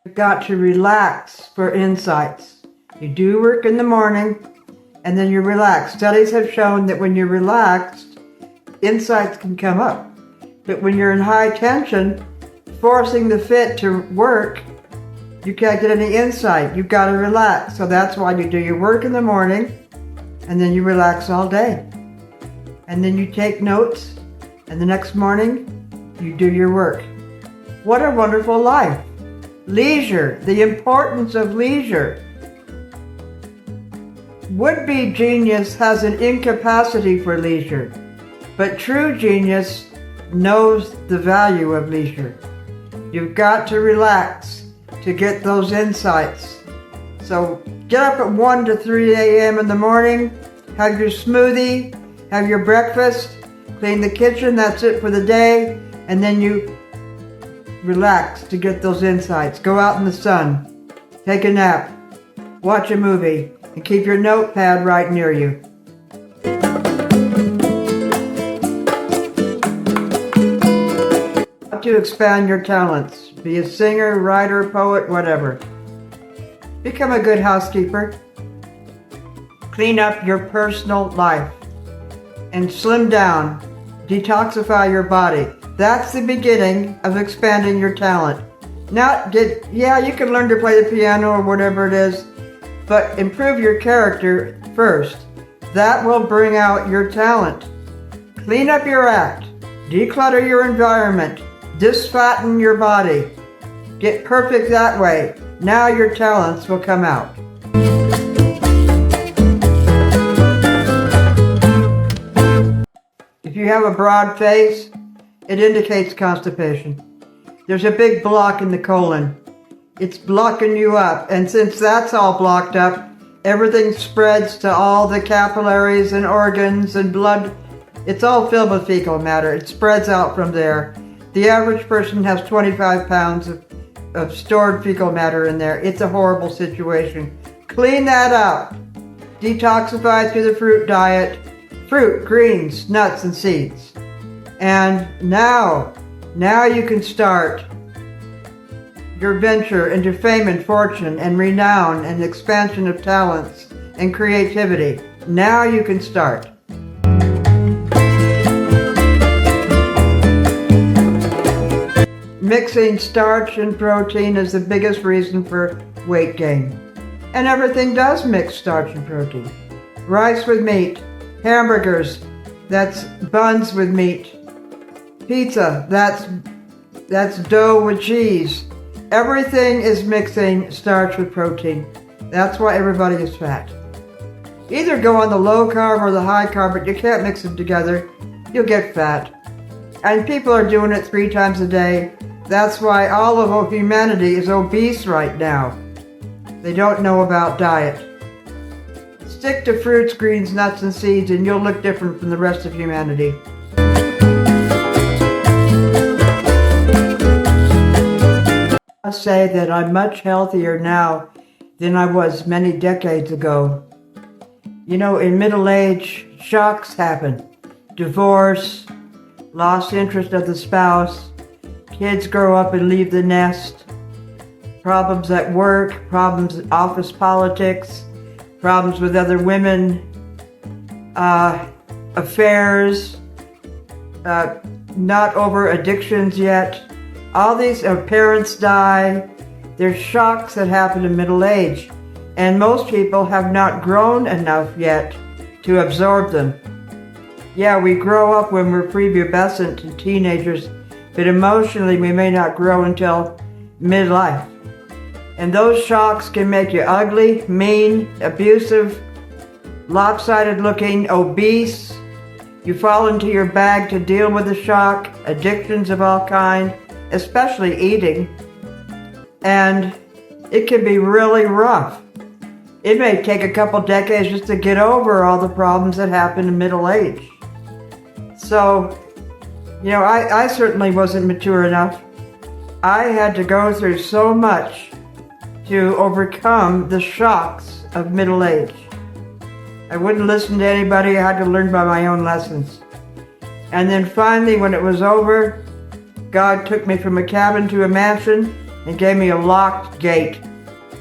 You've got to relax for insights. You do work in the morning, and then you relax. Studies have shown that when you're relaxed, insights can come up. But when you're in high tension, forcing the fit to work, you can't get any insight. You've got to relax. So that's why you do your work in the morning, and then you relax all day. And then you take notes, and the next morning, you do your work. What a wonderful life. Leisure, the importance of leisure. Would-be genius has an incapacity for leisure, but true genius knows the value of leisure. You've got to relax to get those insights. So get up at 1 to 3 a.m. in the morning, have your smoothie, have your breakfast, clean the kitchen, that's it for the day, and then you relax to get those insights. Go out in the sun, take a nap, watch a movie, and keep your notepad right near you. To expand your talents. Be a singer, writer, poet, whatever. Become a good housekeeper. Clean up your personal life. And slim down. Detoxify your body. That's the beginning of expanding your talent. You can learn to play the piano or whatever it is, but improve your character first. That will bring out your talent. Clean up your act. Declutter your environment. Disfatten your body. Get perfect that way. Now your talents will come out. If you have a broad face, it indicates constipation. There's a big block in the colon. It's blocking you up, and since that's all blocked up, everything spreads to all the capillaries and organs and blood. It's all filled with fecal matter. It spreads out from there. The average person has 25 pounds of stored fecal matter in there. It's a horrible situation. Clean that out. Detoxify through the fruit diet. Fruit, greens, nuts, and seeds. And now you can start your venture into fame and fortune and renown and expansion of talents and creativity. Now you can start. Mixing starch and protein is the biggest reason for weight gain. And everything does mix starch and protein. Rice with meat, hamburgers, that's buns with meat. Pizza, that's dough with cheese. Everything is mixing starch with protein. That's why everybody is fat. Either go on the low carb or the high carb, but you can't mix them together. You'll get fat. And people are doing it 3 times a day. That's why all of humanity is obese right now. They don't know about diet. Stick to fruits, greens, nuts, and seeds, and you'll look different from the rest of humanity. I say that I'm much healthier now than I was many decades ago. You know, in middle age, shocks happen. Divorce, lost interest of the spouse, kids grow up and leave the nest, problems at work, problems in office politics, problems with other women, affairs, not over addictions yet. All these parents die. There's shocks that happen in middle age, and most people have not grown enough yet to absorb them. Yeah, we grow up when we're prepubescent and teenagers, but emotionally we may not grow until midlife. And those shocks can make you ugly, mean, abusive, lopsided looking, obese. You fall into your bag to deal with the shock, addictions of all kinds, especially eating. And it can be really rough. It may take a couple decades just to get over all the problems that happen in middle age. So, you know, I certainly wasn't mature enough. I had to go through so much to overcome the shocks of middle age. I wouldn't listen to anybody. I had to learn by my own lessons. And then finally, when it was over, God took me from a cabin to a mansion, and gave me a locked gate.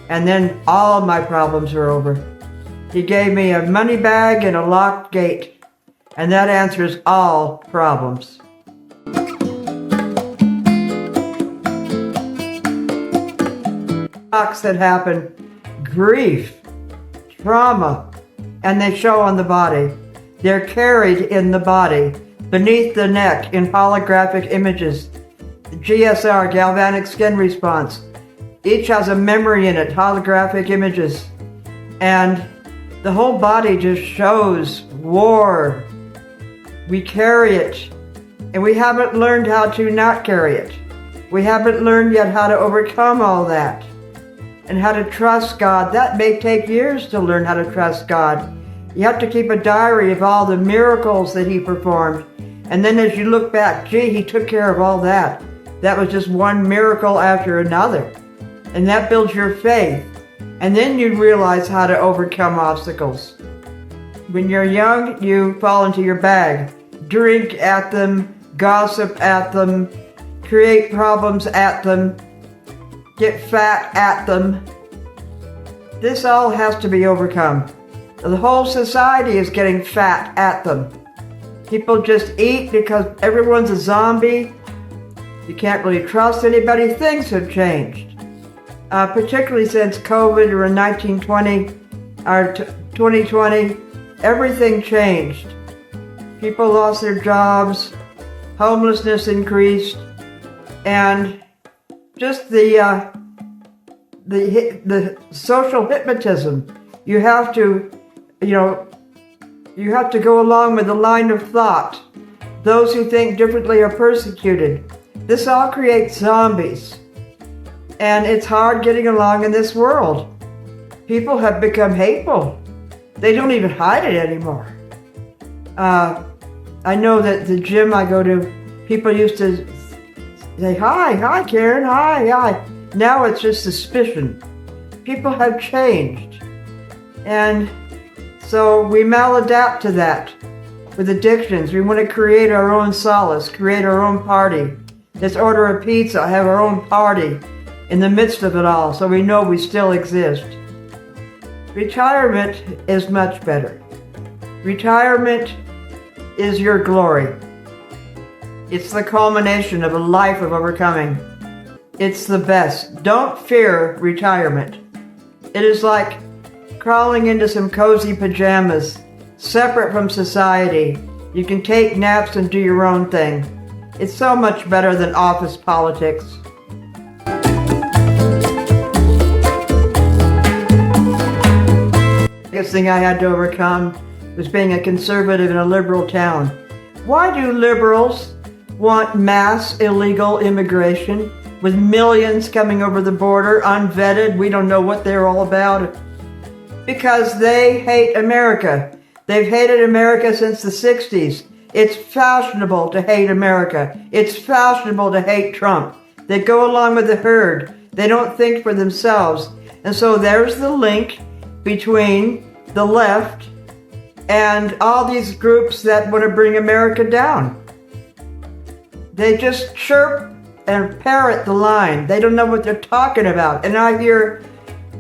And then all my problems are over. He gave me a money bag and a locked gate. And that answers all problems. Shocks that happen, grief, trauma, and they show on the body. They're carried in the body, beneath the neck in holographic images. GSR, galvanic skin response. Each has a memory in it, holographic images. And the whole body just shows war. We carry it, and we haven't learned how to not carry it. We haven't learned yet how to overcome all that and how to trust God. That may take years to learn how to trust God. You have to keep a diary of all the miracles that He performed. And then as you look back, gee, He took care of all that. That was just one miracle after another. And that builds your faith. And then you realize how to overcome obstacles. When you're young, you fall into your bag. Drink at them, gossip at them, create problems at them, get fat at them. This all has to be overcome. The whole society is getting fat at them. People just eat because everyone's a zombie. You can't really trust anybody. Things have changed. Particularly since COVID or in 1920 or 2020, everything changed. People lost their jobs, homelessness increased, and just the social hypnotism. You have to go along with the line of thought. Those who think differently are persecuted. This all creates zombies. And it's hard getting along in this world. People have become hateful. They don't even hide it anymore. I know that the gym I go to, people used to say, hi, Karen, hi. Now it's just suspicion. People have changed. And so we maladapt to that with addictions. We want to create our own solace, create our own party. Let's order a pizza, have our own party in the midst of it all, so we know we still exist. Retirement is much better. Retirement is your glory. It's the culmination of a life of overcoming. It's the best. Don't fear retirement. It is like crawling into some cozy pajamas, separate from society. You can take naps and do your own thing. It's so much better than office politics. The biggest thing I had to overcome was being a conservative in a liberal town. Why do liberals want mass illegal immigration with millions coming over the border, unvetted? We don't know what they're all about. Because they hate America. They've hated America since the 60s. It's fashionable to hate America. It's fashionable to hate Trump. They go along with the herd. They don't think for themselves. And so there's the link between the left and all these groups that want to bring America down. They just chirp and parrot the line. They don't know what they're talking about. And I hear,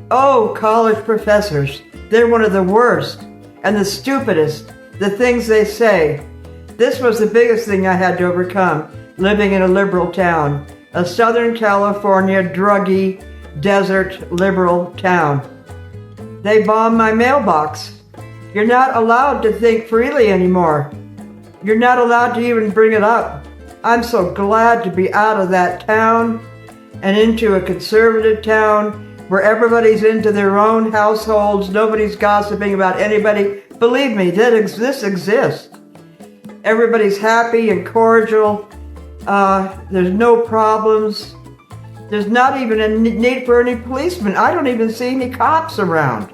oh, college professors, they're one of the worst and the stupidest, the things they say. This was the biggest thing I had to overcome, living in a liberal town, a Southern California druggy, desert liberal town. They bombed my mailbox. You're not allowed to think freely anymore. You're not allowed to even bring it up. I'm so glad to be out of that town and into a conservative town where everybody's into their own households, nobody's gossiping about anybody. Believe me, this exists. Everybody's happy and cordial. There's no problems. There's not even a need for any policemen. I don't even see any cops around.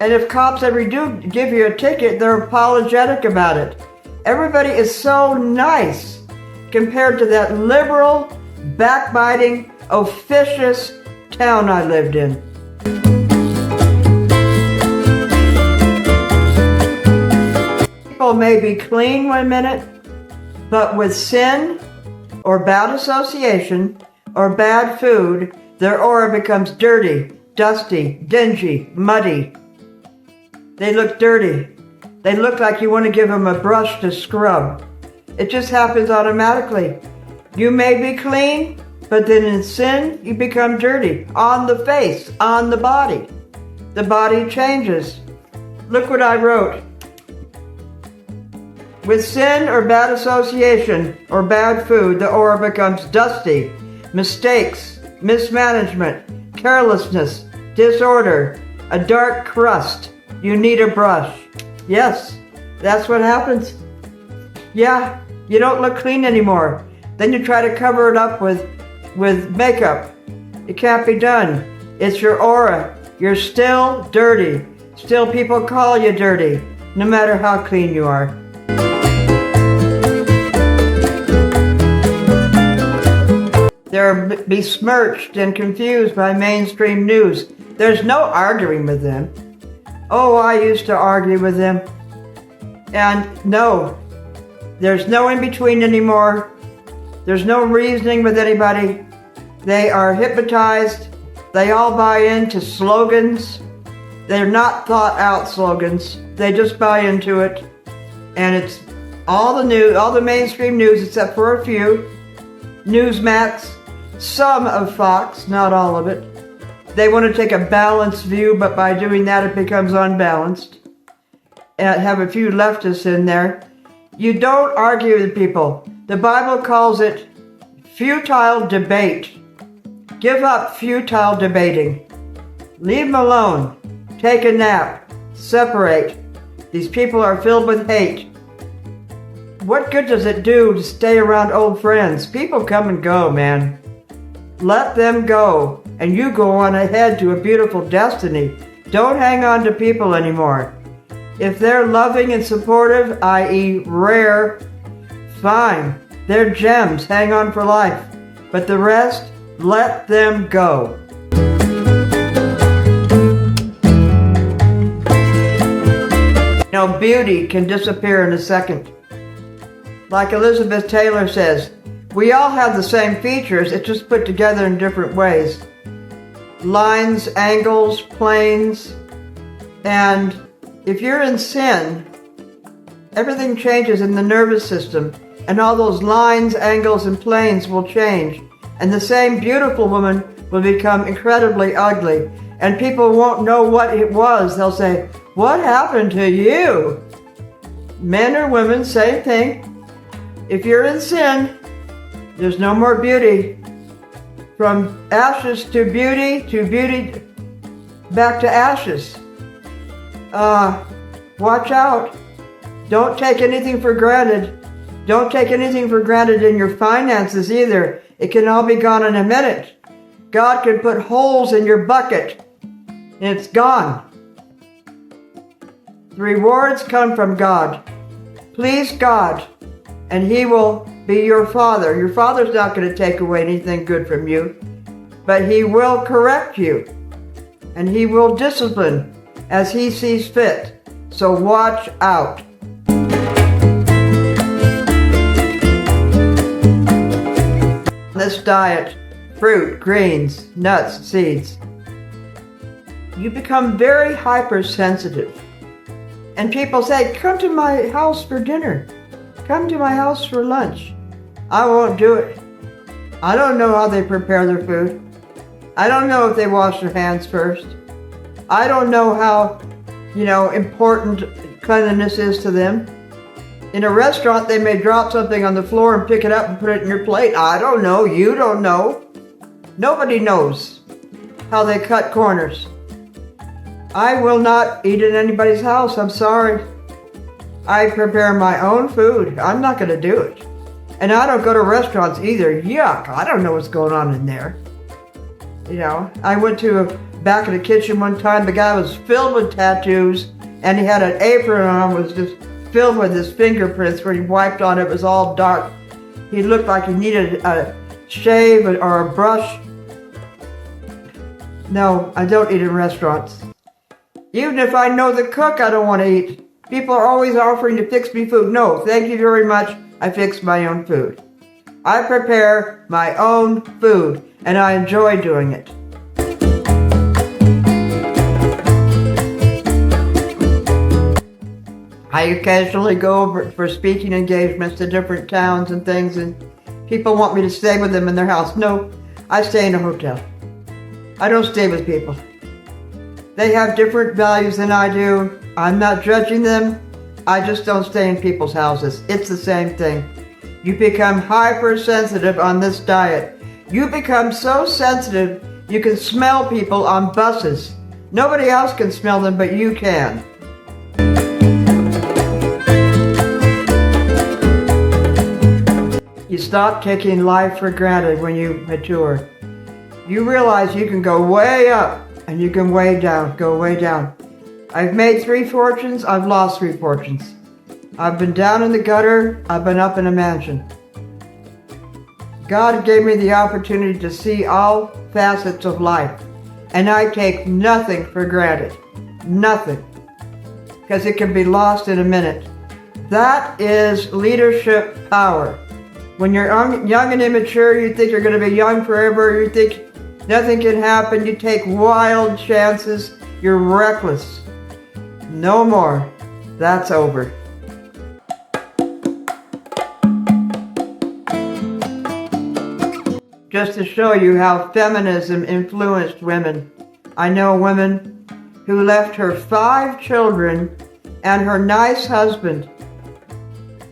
And if cops ever do give you a ticket, they're apologetic about it. Everybody is so nice compared to that liberal, backbiting, officious town I lived in. People may be clean 1 minute, but with sin or bad association, or bad food, their aura becomes dirty, dusty, dingy, muddy. They look dirty. They look like you want to give them a brush to scrub. It just happens automatically. You may be clean, but then in sin, you become dirty. On the face, on the body. The body changes. Look what I wrote. With sin or bad association or bad food, the aura becomes dusty. Mistakes, mismanagement, carelessness, disorder, a dark crust. You need a brush. Yes, that's what happens. Yeah, you don't look clean anymore. Then you try to cover it up with makeup. It can't be done. It's your aura. You're still dirty. Still people call you dirty, no matter how clean you are. They're besmirched and confused by mainstream news. There's no arguing with them. Oh, I used to argue with them. And no, there's no in-between anymore. There's no reasoning with anybody. They are hypnotized. They all buy into slogans. They're not thought out slogans. They just buy into it. And it's all the news, all the mainstream news except for a few. Newsmax, some of Fox, not all of it. They want to take a balanced view, but by doing that it becomes unbalanced. And have a few leftists in there. You don't argue with people. The Bible calls it futile debate. Give up futile debating. Leave them alone. Take a nap. Separate. These people are filled with hate. What good does it do to stay around old friends? People come and go, man. Let them go, and you go on ahead to a beautiful destiny. Don't hang on to people anymore. If they're loving and supportive, i.e. rare, fine. They're gems, hang on for life. But the rest, let them go. You know, beauty can disappear in a second. Like Elizabeth Taylor says, we all have the same features, it's just put together in different ways. Lines, angles, planes, and if you're in sin, everything changes in the nervous system, and all those lines, angles, and planes will change. And the same beautiful woman will become incredibly ugly, and people won't know what it was. They'll say, what happened to you? Men or women, same thing. If you're in sin, there's no more beauty. From ashes to beauty, back to ashes. Watch out. Don't take anything for granted. Don't take anything for granted in your finances either. It can all be gone in a minute. God can put holes in your bucket and it's gone. The rewards come from God. Please God, and He will be your Father. Your Father's not going to take away anything good from you, but He will correct you, and He will discipline as He sees fit. So watch out. This diet, fruit, greens, nuts, seeds, you become very hypersensitive. And people say, come to my house for dinner. Come to my house for lunch. I won't do it. I don't know how they prepare their food. I don't know if they wash their hands first. I don't know how, important cleanliness is to them. In a restaurant, they may drop something on the floor and pick it up and put it in your plate. I don't know. You don't know. Nobody knows how they cut corners. I will not eat in anybody's house. I'm sorry. I prepare my own food. I'm not going to do it. And I don't go to restaurants either. Yuck. I don't know what's going on in there. I went to back in the kitchen one time. The guy was filled with tattoos and he had an apron on, was just filled with his fingerprints. Where he wiped on it, was all dark. He looked like he needed a shave or a brush. No, I don't eat in restaurants. Even if I know the cook, I don't want to eat. People are always offering to fix me food. No, thank you very much. I fix my own food. I prepare my own food, and I enjoy doing it. I occasionally go over for speaking engagements to different towns and things, and people want me to stay with them in their house. No, I stay in a hotel. I don't stay with people. They have different values than I do. I'm not judging them. I just don't stay in people's houses. It's the same thing. You become hypersensitive on this diet. You become so sensitive, you can smell people on buses. Nobody else can smell them, but you can. You stop taking life for granted when you mature. You realize you can go way up and you can go way down. I've made 3 fortunes, I've lost 3 fortunes. I've been down in the gutter, I've been up in a mansion. God gave me the opportunity to see all facets of life, and I take nothing for granted. Nothing. Because it can be lost in a minute. That is leadership power. When you're young and immature, you think you're going to be young forever, you think nothing can happen, you take wild chances, you're reckless. No more. That's over. Just to show you how feminism influenced women, I know a woman who left her 5 children and her nice husband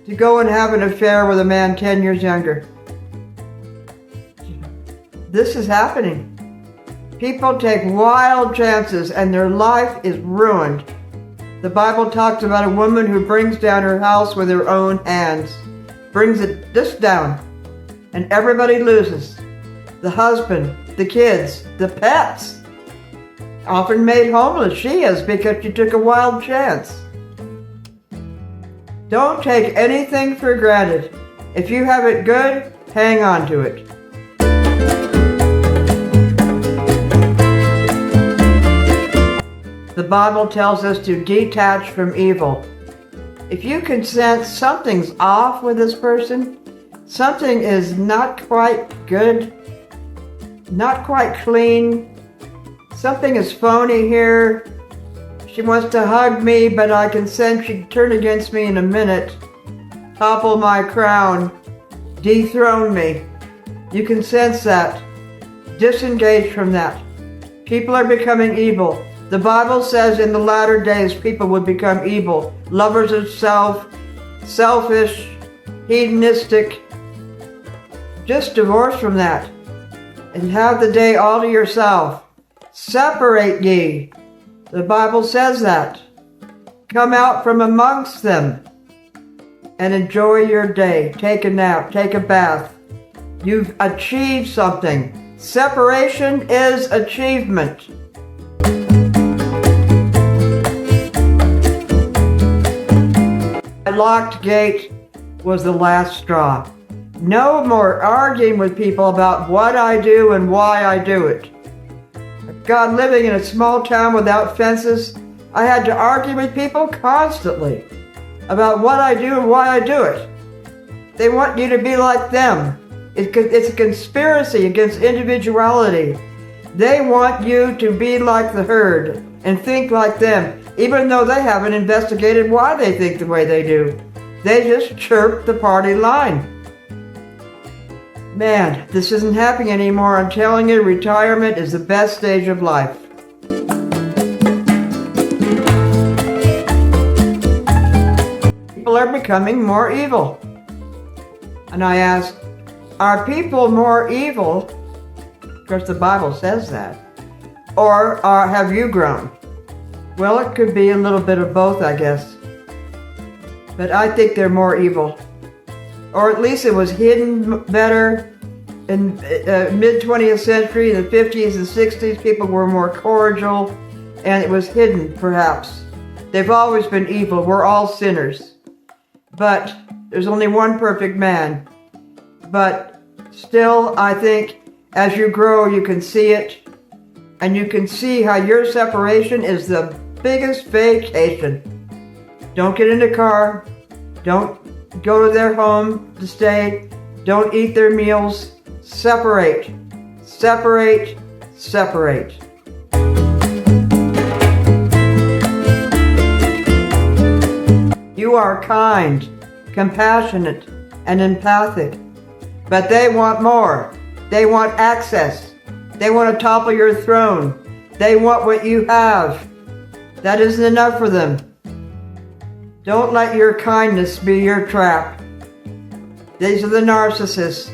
to go and have an affair with a man 10 years younger. This is happening. People take wild chances and their life is ruined. The Bible talks about a woman who brings down her house with her own hands. Brings it just down. And everybody loses. The husband, the kids, the pets. Often made homeless, she is, because she took a wild chance. Don't take anything for granted. If you have it good, hang on to it. The Bible tells us to detach from evil. If you can sense something's off with this person, something is not quite good, not quite clean, something is phony here. She wants to hug me, but I can sense she'd turn against me in a minute, topple my crown, dethrone me. You can sense that. Disengage from that. People are becoming evil. The Bible says in the latter days people would become evil, lovers of self, selfish, hedonistic. Just divorce from that and have the day all to yourself. Separate ye. The Bible says that. Come out from amongst them and enjoy your day. Take a nap, take a bath. You've achieved something. Separation is achievement. My locked gate was the last straw. No more arguing with people about what I do and why I do it. God, living in a small town without fences, I had to argue with people constantly about what I do and why I do it. They want you to be like them. It's a conspiracy against individuality. They want you to be like the herd and think like them, even though they haven't investigated why they think the way they do. They just chirp the party line. Man, this isn't happening anymore. I'm telling you, retirement is the best stage of life. People are becoming more evil. And I ask, are people more evil? Because the Bible says that. Or have you grown? Well, it could be a little bit of both, I guess. But I think they're more evil. Or at least it was hidden better. In mid-20th century, in the 50s and 60s, people were more cordial, and it was hidden, perhaps. They've always been evil. We're all sinners. But there's only one perfect man. But still, I think, as you grow, you can see it, and you can see how your separation is the biggest vacation. Don't get in the car. Don't go to their home to stay. Don't eat their meals. Separate, separate, separate. You are kind, compassionate, and empathic, but they want more. They want access. They want to topple your throne. They want what you have. That isn't enough for them. Don't let your kindness be your trap. These are the narcissists.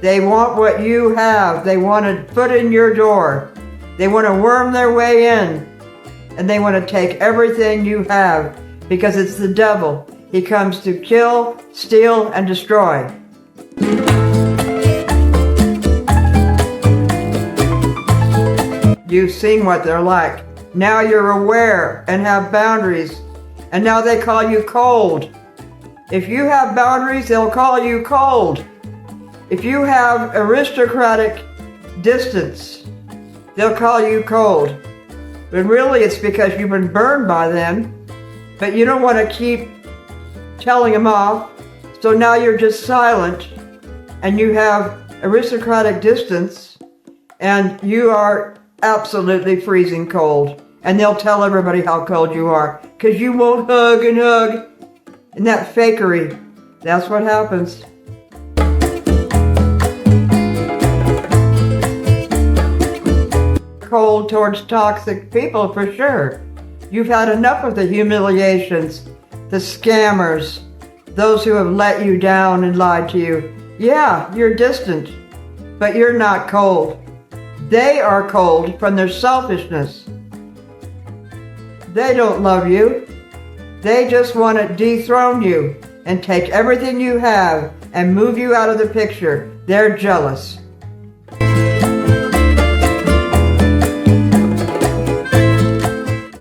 They want what you have. They want a foot in your door. They want to worm their way in. And they want to take everything you have because it's the devil. He comes to kill, steal, and destroy. You've seen what they're like. Now you're aware and have boundaries. And now they call you cold. If you have boundaries, they'll call you cold. If you have aristocratic distance, they'll call you cold. But really it's because you've been burned by them, but you don't want to keep telling them off. So now you're just silent and you have aristocratic distance and you are absolutely freezing cold. And they'll tell everybody how cold you are because you won't hug and hug. And that fakery, that's what happens. Cold towards toxic people for sure. You've had enough of the humiliations, the scammers, those who have let you down and lied to you. Yeah, you're distant, but you're not cold. They are cold from their selfishness. They don't love you. They just want to dethrone you and take everything you have and move you out of the picture. They're jealous.